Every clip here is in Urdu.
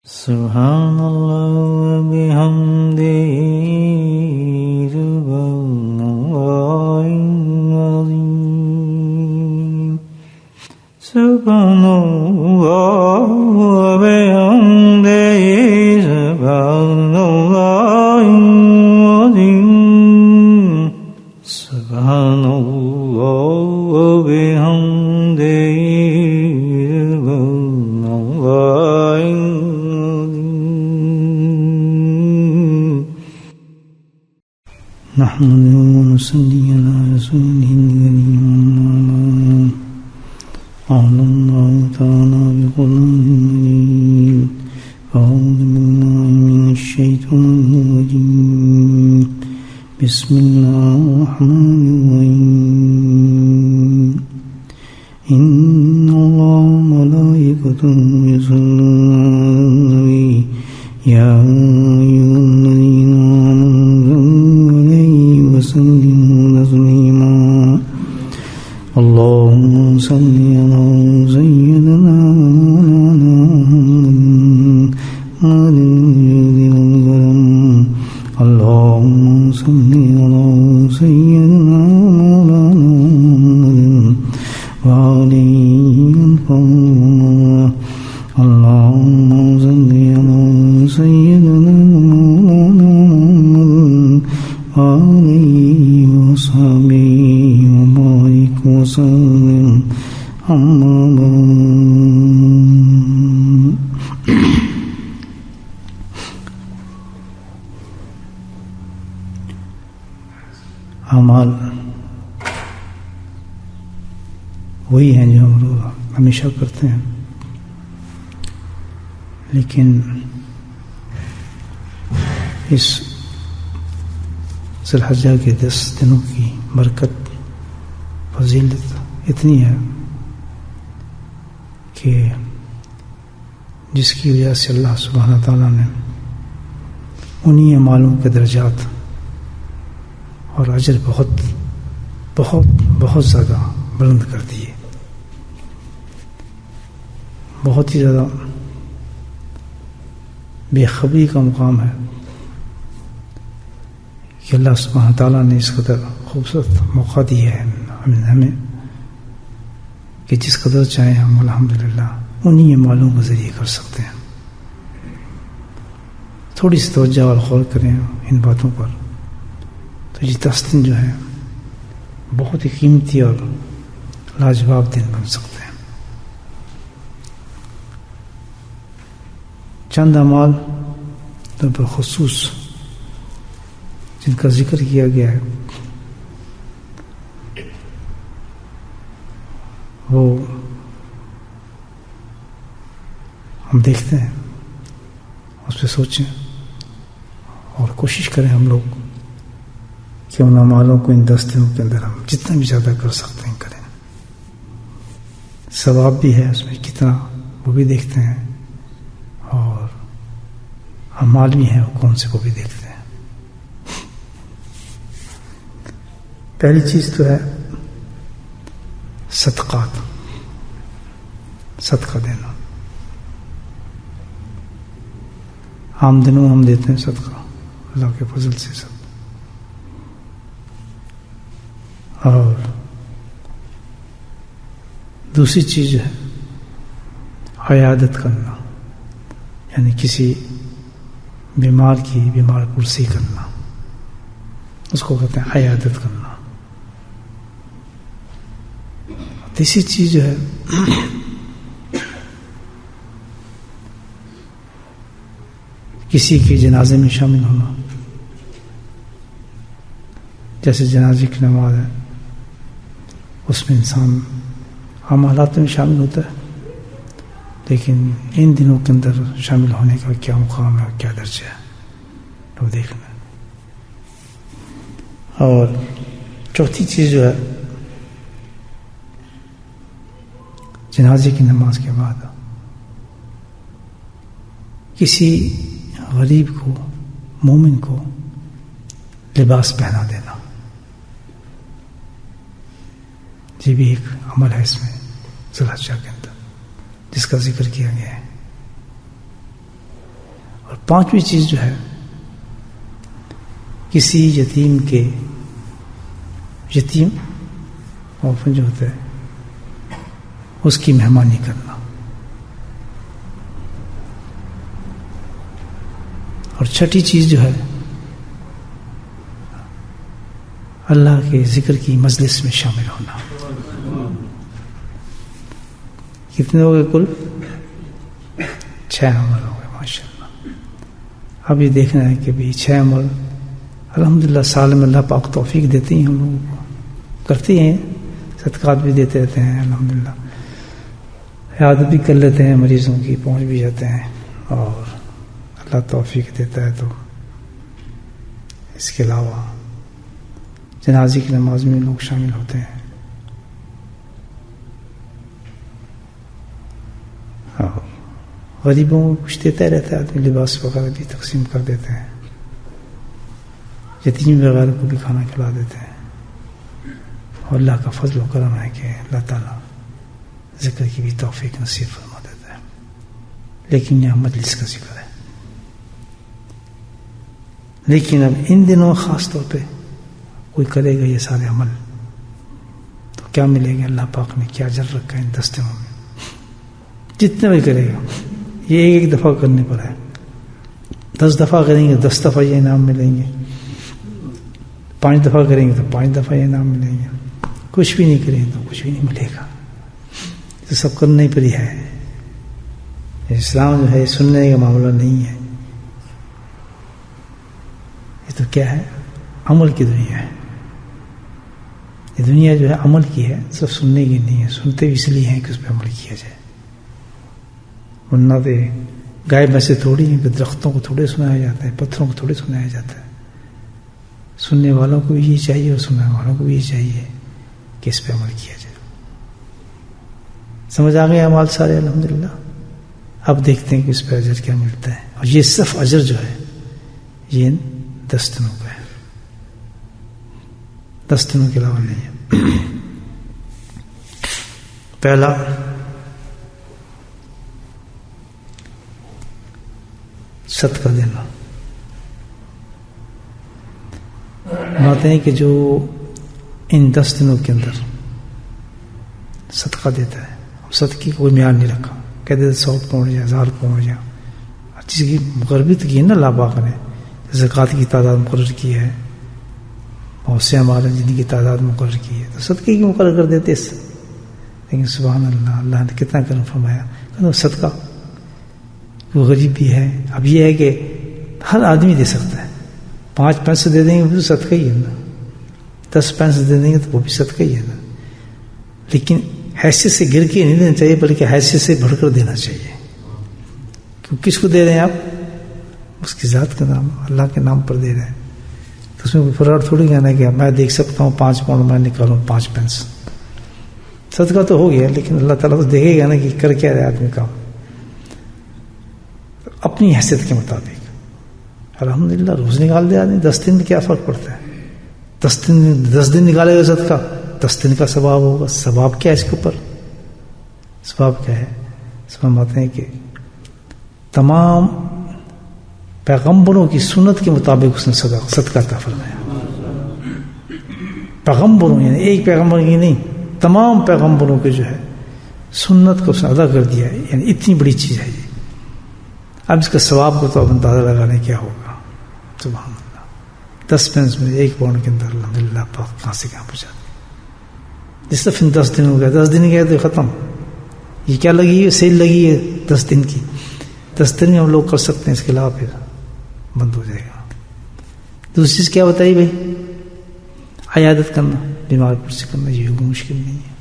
سبحان اللہ و بحمدہ سبحان اللہ العظیم سبحان اللہ و بحمدہ سبحان اللہ العظیم سبحان اللہ و بحمدہ نحمده ونصلي على رسوله الكريم قال الله تعالى بقرآنه المجيد أعوذ بالله من الشيطان الرجيم بسم الله الرحمن الرحيم إن الله وملائكته يصلون على النبي يا أيها الذين وسلموا تسليما اللهم صل على سيدنا مولانا محمد اللهم صل على سيدنا مولانا محمد وعلى آله اللهم صل على سيدنا مولانا محمد وعلى وصحبه وبارك وسلم أما بعد اعمال وہی ہیں جو ہم لوگ ہمیشہ کرتے ہیں، لیکن اس ذی الحجہ کے 10 دنوں کی برکت فضیلت اتنی ہے کہ جس کی وجہ سے اللہ سبحانہ تعالیٰ نے انہی اعمالوں کے درجات اور اجر بہت بہت بہت زیادہ بلند کر دیے، بہت ہی زیادہ بے خبری کا مقام ہے کہ اللہ سبحانہ تعالیٰ نے اس قدر خوبصورت موقع دیا ہے ہمیں کہ جس قدر چاہیں ہم الحمدللہ انہی اعمالوں کے ذریعے کر سکتے ہیں۔ تھوڑی سی توجہ اور غور کریں ان باتوں پر تو یہ 10 دن جو ہے بہت ہی قیمتی اور لاجواب دن بن سکتے ہیں۔ چند اعمال تو بالخصوص جن کا ذکر کیا گیا ہے وہ ہم دیکھتے ہیں، اس پہ سوچیں اور کوشش کریں ہم لوگ کہ ان اعمالوں کو ان 10 دنوں کے اندر ہم جتنا بھی زیادہ کر سکتے ہیں کریں۔ ثواب بھی ہے اس میں کتنا وہ بھی دیکھتے ہیں، اور اعمال بھی ہیں وہ کون سے وہ بھی دیکھتے ہیں۔ پہلی چیز تو ہے صدقات، صدقہ دینا۔ عام دنوں ہم دیتے ہیں صدقہ اللہ کے فضل سے سب، اور دوسری چیز ہے عیادت کرنا، یعنی کسی بیمار کی بیمار پرسی کرنا، اس کو کہتے ہیں عیادت کرنا۔ تیسری چیز جو ہے کسی کے جنازے میں شامل ہونا، جیسے جنازے کی نماز ہے، اس میں انسان عام حالات میں شامل ہوتا ہے، لیکن ان دنوں کے اندر شامل ہونے کا کیا مقام ہے، کیا درجہ ہے، تو دیکھنا۔ اور چوتھی چیز جو ہے جنازے کی نماز کے بعد کسی غریب کو، مومن کو لباس پہنا دینا، یہ بھی ایک عمل ہے اس میں ذی الحجہ کے اندر جس کا ذکر کیا گیا ہے۔ اور پانچویں چیز جو ہے کسی یتیم کے یتیم orphan جو ہوتا ہے اس کی مہمانی کرنا. اور چھٹی چیز جو ہے اللہ کے ذکر کی مجلس میں شامل ہونا. کتنے ہو گئے کل؟ 6 عمل ہو گئے ماشاء اللہ. اب یہ دیکھنا ہے کہ بھی 6 عمل الحمدللہ سال میں اللہ پاک توفیق دیتے ہیں ہم لوگوں کو، کرتے ہیں، صدقات بھی دیتے رہتے ہیں الحمدللہ، عیادت بھی کر لیتے ہیں، مریضوں کی پہنچ بھی جاتے ہیں، اور اللہ توفیق دیتا ہے. تو اس کے علاوہ جنازے کی نماز میں لوگ شامل ہوتے ہیں، اور غریبوں کو کچھ دیتا رہتا ہے آدمی، لباس وغیرہ بھی تقسیم کر دیتے ہیں، یتیم وغیرہ کو بھی کھانا کھلا دیتے ہیں. اور اللہ کا فضل و کرم ہے کہ اللہ تعالیٰ ذکر کی بھی توفیق نصیب فرما دیتا ہے. لیکن یہاں مجلس کا ذکر ہے. لیکن اب ان دنوں خاص طور پہ کوئی کرے گا یہ سارے عمل تو کیا ملے گا؟ اللہ پاک نے کیا اجر رکھا ہے ان 10 دنوں میں. جتنے بھی کرے گا یہ ایک دفعہ کرنے پر ہے، 10 دفعہ کریں گے 10 دفعہ یہ انعام ملیں گے، 5 دفعہ کریں گے تو 5 دفعہ یہ انعام ملیں گے، کچھ بھی نہیں کریں گے تو کچھ بھی نہیں ملے گا. تو سب کرنے پر ہی ہے. اسلام جو ہے سننے کا معاملہ نہیں ہے، یہ تو کیا ہے؟ عمل کی دنیا ہے. یہ دنیا جو ہے عمل کی ہے، صرف سننے کی نہیں ہے. سنتے اس لیے ہیں کہ اس پہ عمل کیا جائے، ورنہ تو گائے میں سے تھوڑی ہیں کہ درختوں کو تھوڑے سنایا جاتا ہے، پتھروں کو تھوڑے سنایا جاتا ہے. سننے والوں کو بھی یہ چاہیے اور سننے والوں کو بھی یہ چاہیے کہ اس پہ عمل کیا جائے. سمجھ آ گئے اعمال سارے الحمدللہ. اب دیکھتے ہیں کہ اس پہ اجر کیا ملتا ہے. اور یہ صرف اجر جو ہے یہ 10 دنوں کا ہے، 10 دنوں کے علاوہ نہیں ہے. پہلا صدقہ دینا. باتیں ہیں کہ جو ان 10 دنوں کے اندر صدقہ دیتا ہے، صدقے کی کوئی معیار نہیں رکھا، کہتے ہیں 100 پاؤنڈ یا 1000 پاؤنڈ یا ہر چیز کی مقرری تو کی ہے نا اللہ پاک نے. زکوٰۃ کی تعداد مقرر کی ہے، بہت سے ہمارے جن کی تعداد مقرر کی ہے، تو صدقے کی مقرر کر دیتے اس. لیکن سبحان اللہ، اللہ نے کتنا کرم فرمایا. صدقہ وہ غریب بھی ہے. اب یہ ہے کہ ہر آدمی دے سکتا ہے. 5 پیسے دے دیں گے وہ تو صدقہ ہی ہے نا، 10 پیسے دے دیں گے تو وہ بھی صدقہ ہی ہے نا. لیکن حیثیت سے گر کے نہیں دینا چاہیے، بلکہ حیثیت سے بڑھ کر دینا چاہیے. کیوں کس کو دے رہے ہیں آپ؟ اس کی ذات کا نام، اللہ کے نام پر دے رہے ہیں. تو اس میں کوئی فراڈ تھوڑی کہنا ہے کہ میں دیکھ سکتا ہوں 5 پاؤنڈ میں نکالوں 5 پیسے. صدقہ تو ہو گیا، لیکن اللہ تعالیٰ تو دیکھے گا نا کہ کر کیا رہے آدمی کام. اپنی حیثیت کے مطابق الحمدللہ روز نکال دے آدمی. 10 دن میں کیا فرق پڑتا ہے؟ 10 دن نکالے گا صدقہ، 10 دن کا ثواب ہوگا. ثواب کیا ہے اس کے اوپر؟ ثواب کیا ہے؟ فرماتے ہیں کہ تمام پیغمبروں کی سنت کے مطابق اس نے صدقہ عطا فرمایا. پیغمبروں یعنی ایک پیغمبر کی نہیں، تمام پیغمبروں کے جو ہے سنت کو اس نے ادا کر دیا ہے. یعنی اتنی بڑی چیز ہے یہ. اب اس کا ثواب کو تو اب اندازہ لگانے کیا ہوگا. سبحان اللہ، 10 پینس میں 1 پاؤنڈ کے اندر الحمدللہ پاک کہاں سے کہاں پہنچا. جس طرح پھر 10 دن ہو گیا، 10 دن گئے تو ختم. یہ کیا لگی ہے؟ سیل لگی ہے 10 دن کی. 10 دن میں ہم لوگ کر سکتے ہیں، اس کے علاوہ پھر بند ہو جائے گا. دوسری چیز کیا بتائی بھائی؟ عیادت کرنا، بیمار پرسی کرنا. یہ بھی مشکل نہیں ہے.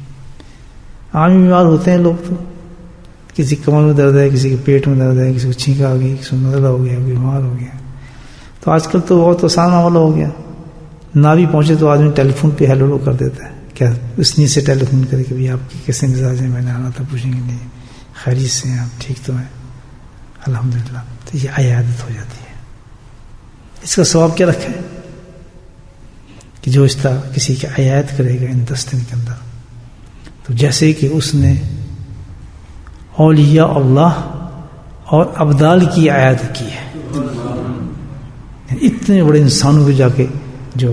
عام بیمار ہوتے ہیں لوگ، تو کسی کمر میں درد ہے، کسی کے پیٹ میں درد ہے، کسی کو چھینک آ گئی، کسی کو نزلہ ہو گیا، بیمار ہو گیا. تو آج کل تو بہت آسان معاملہ ہو گیا. نہ بھی پہنچے تو آدمی ٹیلی فون پہ ہیلو کر دیتا ہے. کیا اس نیت سے ٹیلی فون کرے کہ آپ کی کیسے مزاج ہیں، میں نے آنا تھا، پوچھیں گے نہیں خیریت سے ہیں آپ، ٹھیک تو ہیں الحمدللہ. تو یہ عیادت ہو جاتی ہے. اس کا ثواب کیا رکھا ہے کہ جو اس طرح کسی کی عیادت کرے گا ان 10 دن کے اندر، تو جیسے کہ اس نے اولیاء اللہ اور ابدال کی عیادت کی ہے. اتنے بڑے انسانوں کو جا کے جو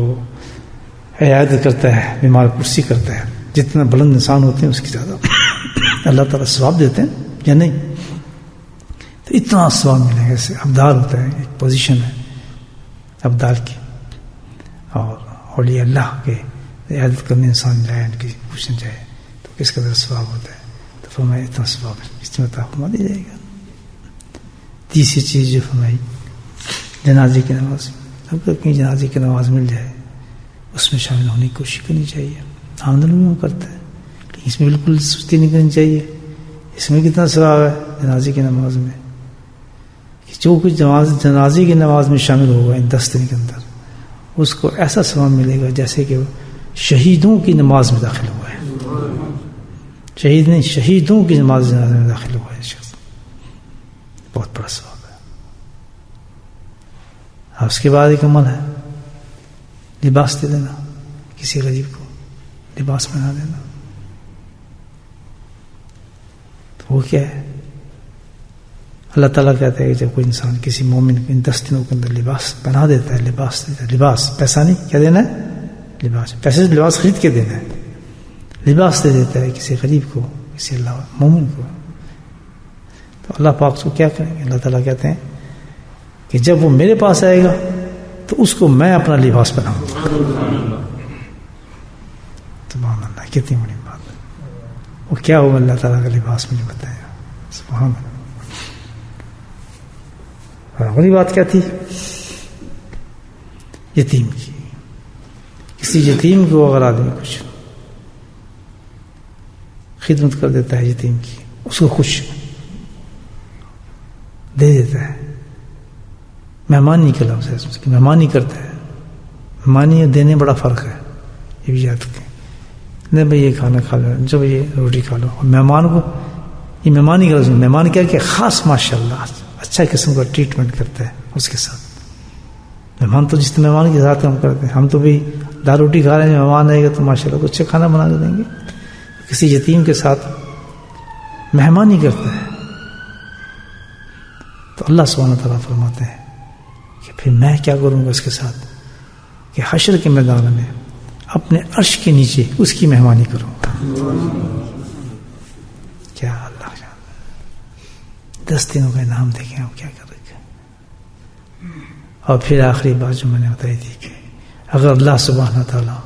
عیادت کرتا ہے، بیمار پرسی کرتا ہے، جتنا بلند انسان ہوتے ہیں اس کی زیادہ اللہ تعالیٰ ثواب دیتے ہیں یا نہیں؟ تو اتنا ثواب ملے گا. اسے ابدال ہوتا ہے، ایک پوزیشن ہے ابدال کی، اور اولیاء اللہ کے عیادت کرنے انسان جائے، ان کی پوچھنے جائے تو کس قدر ثواب ہوتا ہے. تو فرمایا اتنا ثواب ہے، اس میں عطا فرما دی جائے گا. تیسری چیز جو فرمائی جنازے کی نماز. اگر کہیں جنازے کی نماز مل جائے اس میں شامل ہونے کی کوشش کرنی چاہیے. آمدن میں کرتا ہے لیکن اس میں بالکل سستی نہیں کرنی چاہیے. اس میں کتنا ثواب ہے جنازے کی نماز میں، کہ جو کچھ جنازے کی نماز میں شامل ہوگا ان 10 دن کے اندر اس کو ایسا ثواب ملے گا جیسے کہ وہ شہیدوں کی نماز میں داخل ہوا ہے. شہید نہیں، شہیدوں کی نماز جنازے میں داخل ہوا ہے شخص. بہت بڑا ثواب ہے. اس کے بعد ایک عمل ہے لباس دے دینا، کسی غریب کو لباس پہنا دینا. تو وہ کیا ہے؟ اللہ تعالیٰ کہتا ہے کہ جب کوئی انسان کسی مومن کو ان 10 دنوں کے اندر لباس پہنا دیتا ہے، لباس دیتا ہے. لباس، پیسہ نہیں، کیا دینا ہے؟ لباس. پیسے سے لباس خرید کے دینا ہے. لباس دے دیتا ہے کسی غریب کو، کسی اللہ مومن کو. تو اللہ پاک کو کیا کریں گے؟ اللہ تعالیٰ کہتے ہیں کہ جب وہ میرے پاس آئے گا تو اس کو میں اپنا لباس پہناؤں گا. سبحان اللہ، کتنی بڑی بات ہے. وہ کیا ہوگا اللہ تعالیٰ کا لباس مجھے بتائے گا. سبحان اللہ. اگلی بات کیا تھی؟ یتیم کی. کسی یتیم کو اگر آدمی کچھ خدمت کر دیتا ہے یتیم کی، اس کو کچھ دے دیتا ہے، مہمانی کا لفظ ہے، اس کی مہمانی کرتا ہے. مہمانی اور دینے بڑا فرق ہے، یہ بھی یاد رکھیں. نہیں بھائی یہ کھانا کھا لو، جب یہ روٹی کھا لو. اور مہمان کو یہ مہمانی کا لفظ، مہمان کیا کہ خاص ماشاء اللہ اچھا قسم کا ٹریٹمنٹ کرتا ہے اس کے ساتھ. مہمان تو جس مہمان کے ساتھ ہم کرتے ہیں، ہم تو بھی دال روٹی کھا رہے ہیں، مہمان آئے گا تو ماشاء اللہ کچھ اچھا کھانا بنا کے دیں گے. کسی یتیم کے ساتھ مہمانی کرتا ہے تو اللہ سبحانہ تعالیٰ فرماتے ہیں کہ پھر میں کیا کروں گا اس کے ساتھ، کہ حشر کے میدان میں اپنے عرش کے نیچے اس کی مہمانی کروں گا. کیا اللہ جان، 10 دنوں کا انعام دیکھیں ہم کیا کر رکھے. اور پھر آخری بات جو میں نے بتائی تھی کہ اگر اللہ سبحانہ تعالیٰ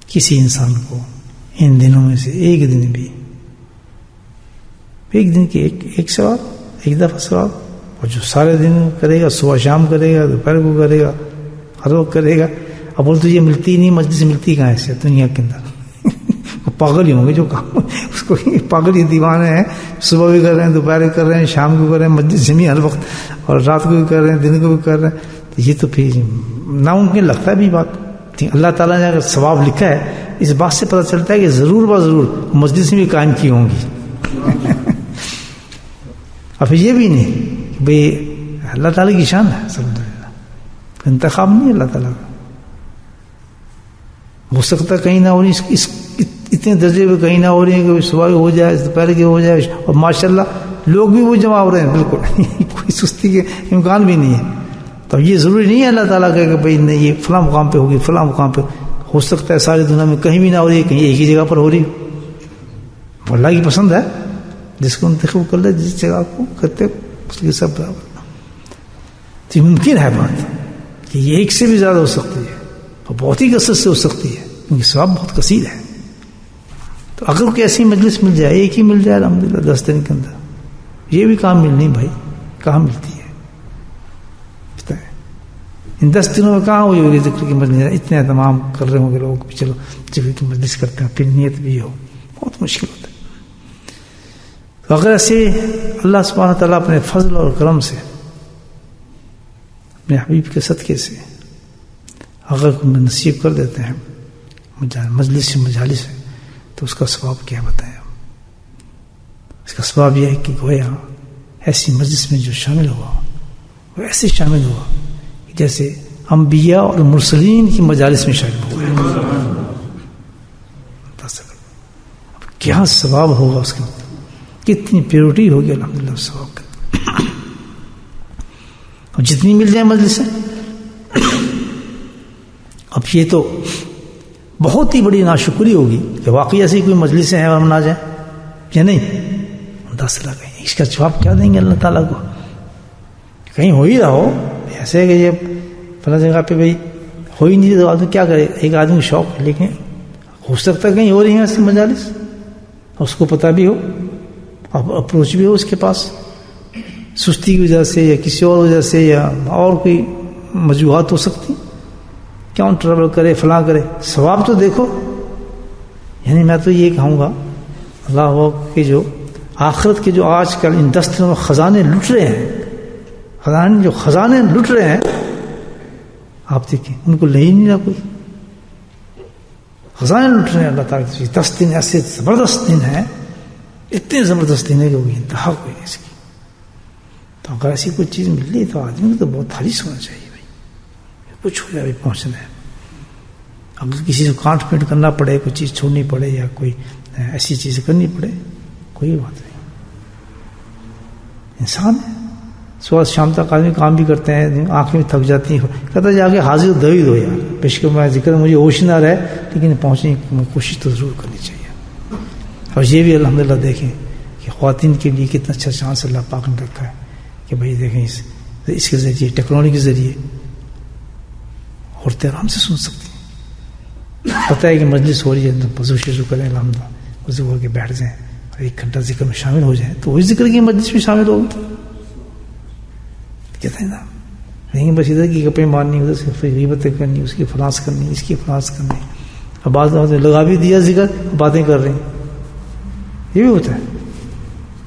کسی انسان کو ان دنوں میں سے ایک دن بھی، ایک دن کی ایک ثواب، ایک دفعہ ثواب، اور جو سارے دن کرے گا، صبح شام کرے گا، دوپہر کو کرے گا، ہر وقت کرے گا. اب بول تو یہ ملتی نہیں، مسجد ملتی کہاں سے دنیا کے اندر؟ پاگل ہی ہوں گے جو کام اس کو پاگل ہی دیوانے ہیں. صبح بھی کر رہے ہیں، دوپہر بھی کر رہے ہیں، شام کو کر رہے ہیں، مسجد سے ہر وقت، اور رات کو بھی کر رہے ہیں، دن کو بھی کر رہے ہیں. تو یہ تو پھر ناممکن لگتا ہے بھی بات. اللہ تعالیٰ نے اگر ثواب لکھا ہے، اس بات سے پتہ چلتا ہے کہ ضرور ضرور مسجد سے بھی قائم کی ہوں گی. اور پھر یہ بھی نہیں کہ بھئی اللہ تعالیٰ کی شان ہے، الحمدللہ انتخاب نہیں ہے اللہ تعالیٰ کا. ہو سکتا ہے کہیں نہ ہو رہی، اس اتنے درجے پہ کہیں نہ ہو رہی ہے کہ صبح ہو جائے، دوپہر کی ہو جائے، اور ماشاءاللہ لوگ بھی وہ جمع ہو رہے ہیں، بالکل کوئی سستی کے امکان بھی نہیں ہے. تو یہ ضروری نہیں ہے اللہ تعالیٰ کا کہ بھئی نہیں یہ فلاں مقام پہ ہوگی، فلاں مقام پہ. ہو سکتا ہے ساری دنیا میں کہیں بھی نہ ہو رہی ہے، کہیں ایک ہی جگہ پر ہو رہی ہو. اللہ کی پسند ہے، جس کو انتخاب کر لے، جس جگہ کو کرتے اس کے سب برابر. تو یہ ممکن ہے بات کہ یہ ایک سے بھی زیادہ ہو سکتی ہے، اور بہت ہی کثرت سے ہو سکتی ہے، کیونکہ ثواب بہت کثیر ہے. تو اگر کوئی ایسی مجلس مل جائے، ایک ہی مل جائے الحمدللہ 10 دن کے اندر، یہ بھی کام ملنی بھائی کہاں ملتی ہے. ان 10 دنوں میں کہاں ہوئی ہوگی ذکر کی مجلس؟ اتنے اہتمام کر رہے ہوں گے لوگ، چلو ذکر کی مجلس کرتے ہیں، پھر نیت بھی ہو، بہت مشکل ہوتا ہے. تو اگر ایسے اللہ سبحانہ تعالیٰ اپنے فضل اور کرم سے، اپنے حبیب کے صدقے سے اگر کوئی نصیب کر دیتے ہیں مجلس سے مجالس ہے، تو اس کا ثواب کیا بتائیں. اس کا ثواب یہ ہے کہ گویا ایسی مجلس میں جو شامل ہوا وہ ایسے شامل ہوا جیسے انبیاء اور مرسلین کی مجالس میں شامل ہوئے. اب کیا ثواب ہوگا اس کے، کتنی پیورٹی ہوگی الحمدللہ ثواب کا. اب جتنی مل جائیں مجلسیں. اب یہ تو بہت ہی بڑی ناشکری ہوگی کہ واقعی ایسی کوئی مجلسیں ہیں اور ہم نہ جائیں یا نہیں. دس لگے اس کا جواب کیا دیں گے اللہ تعالیٰ کو؟ کہیں ہو ہی رہا ہو ایسے کہ یہ فلاں جگہ پہ بھائی ہو ہی نہیں تو آدمی کیا کرے. ایک آدمی کو شوق ہے لیکن ہو سکتا ہے کہیں ہو رہی ہیں ایسی مجالس اس کو پتہ بھی ہو اپروچ بھی ہو اس کے پاس, سستی کی وجہ سے یا کسی اور وجہ سے یا اور کوئی وجوہات ہو سکتی, کیوں ٹریول کرے فلاں کرے. ثواب تو دیکھو. یعنی میں تو یہ کہوں گا اللہ کہ جو آخرت کے جو آج کل انڈسٹری میں خزانے لٹ رہے ہیں, خزانے لٹ رہے ہیں آپ دیکھیں ان کو لے ہی نہیں رہا کوئی. خزانے لٹ رہے ہیں اللہ تعالیٰ کی. 10 دن ایسے زبردست دن ہیں, اتنے زبردست دن ہے کہ کوئی انتہا کوئی نہیں اس کی. تو اگر ایسی کوئی چیز مل رہی تو آدمی کو تو بہت حریص ہونا چاہیے بھائی, کچھ ہو جائے پہنچنا ہے. اگر کسی سے کانٹ پینٹ کرنا پڑے, کوئی چیز چھوڑنی پڑے یا کوئی ایسی چیز کرنی پڑے, کوئی بات نہیں. انسان ہے, صبح شام تک آدمی کام بھی کرتے ہیں, آنکھیں بھی تھک جاتی ہیں, کہتا ہے جا کے حاضر دو ہی دو یار, بیشک میں ذکر مجھے ہوش نہ رہے لیکن پہنچنے کی کوشش تو ضرور کرنی چاہیے. اور یہ بھی الحمدللہ دیکھیں کہ خواتین کے لیے کتنا اچھا چانس اللہ پاک نے رکھا ہے کہ بھائی دیکھیں اس کے ذریعے ٹیکنالوجی کے ذریعے عورتیں آرام سے سن سکتی ہیں. پتہ ہے کہ مجلس ہو رہی ہے, وضو شروع کریں الحمدللہ, وضو کر کے بیٹھ جائیں اور 1 گھنٹہ ذکر میں شامل ہو جائیں تو وہی ذکر کی مجلس میں شامل ہوگی. کہتے ہیں نا نہیں بس ادھر کی گپیں مارنی, ادھر سے غیبتیں کرنی, اس کی فلاس کرنی, اس کی فلاس کرنی. اب بعض لگا بھی دیا ذکر, باتیں کر رہی ہیں. یہ بھی ہوتا ہے.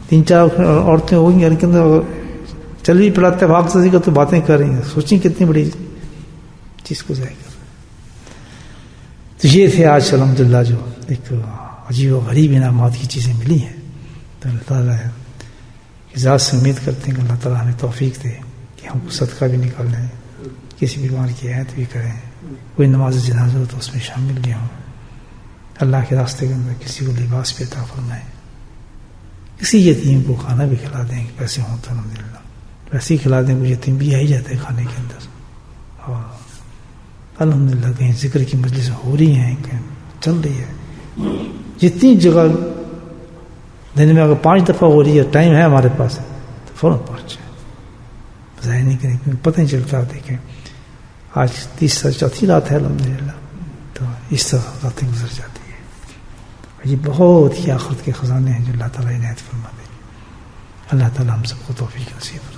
3-4 عورتیں ہوگی گھر کے اندر, چل بھی پڑاتے بھاگ سے ذکر تو باتیں کر رہی ہیں. سوچیں کتنی بڑی چیز کو ضائع کر رہے ہیں. تو یہ تھے آج الحمدللہ جو ایک عجیب و غریب انعامات کی چیزیں ملی ہیں. تو اللہ تعالیٰ ذات سے امید کرتے ہیں کہ اللہ تعالیٰ ہمیں توفیق دے کہ ہم کو صدقہ بھی نکال لیں, کسی بیمار کی عہد بھی کریں, کوئی نماز جنازہ ہو تو اس میں شامل بھی ہوں, اللہ کے راستے کے اندر کسی کو لباس بھی عطا فرمائیں, کسی یتیم کو کھانا بھی کھلا دیں, پیسے ہوں تو الحمدللہ ویسے ہی کھلا دیں, وہ یتیم بھی آ ہی جاتا ہے کھانے کے اندر. اور الحمدللہ کہیں ذکر کی مجلس ہو رہی ہیں, کہیں چل رہی ہے, جتنی جگہ دن میں اگر 5 دفعہ ہو رہی ہے, ٹائم ہے ہمارے پاس تو فوراً پہنچ جائیں. ظاہر نہیں کریں کیونکہ پتہ نہیں چلتا. دیکھیں آج 30-34 رات ہے الحمدللہ, تو اس طرح راتیں گزر جاتی ہے. یہ بہت ہی آخرت کے خزانے ہیں جو اللہ تعالیٰ عنایت فرما دے. اللہ تعالیٰ ہم سب کو توفیق نصیب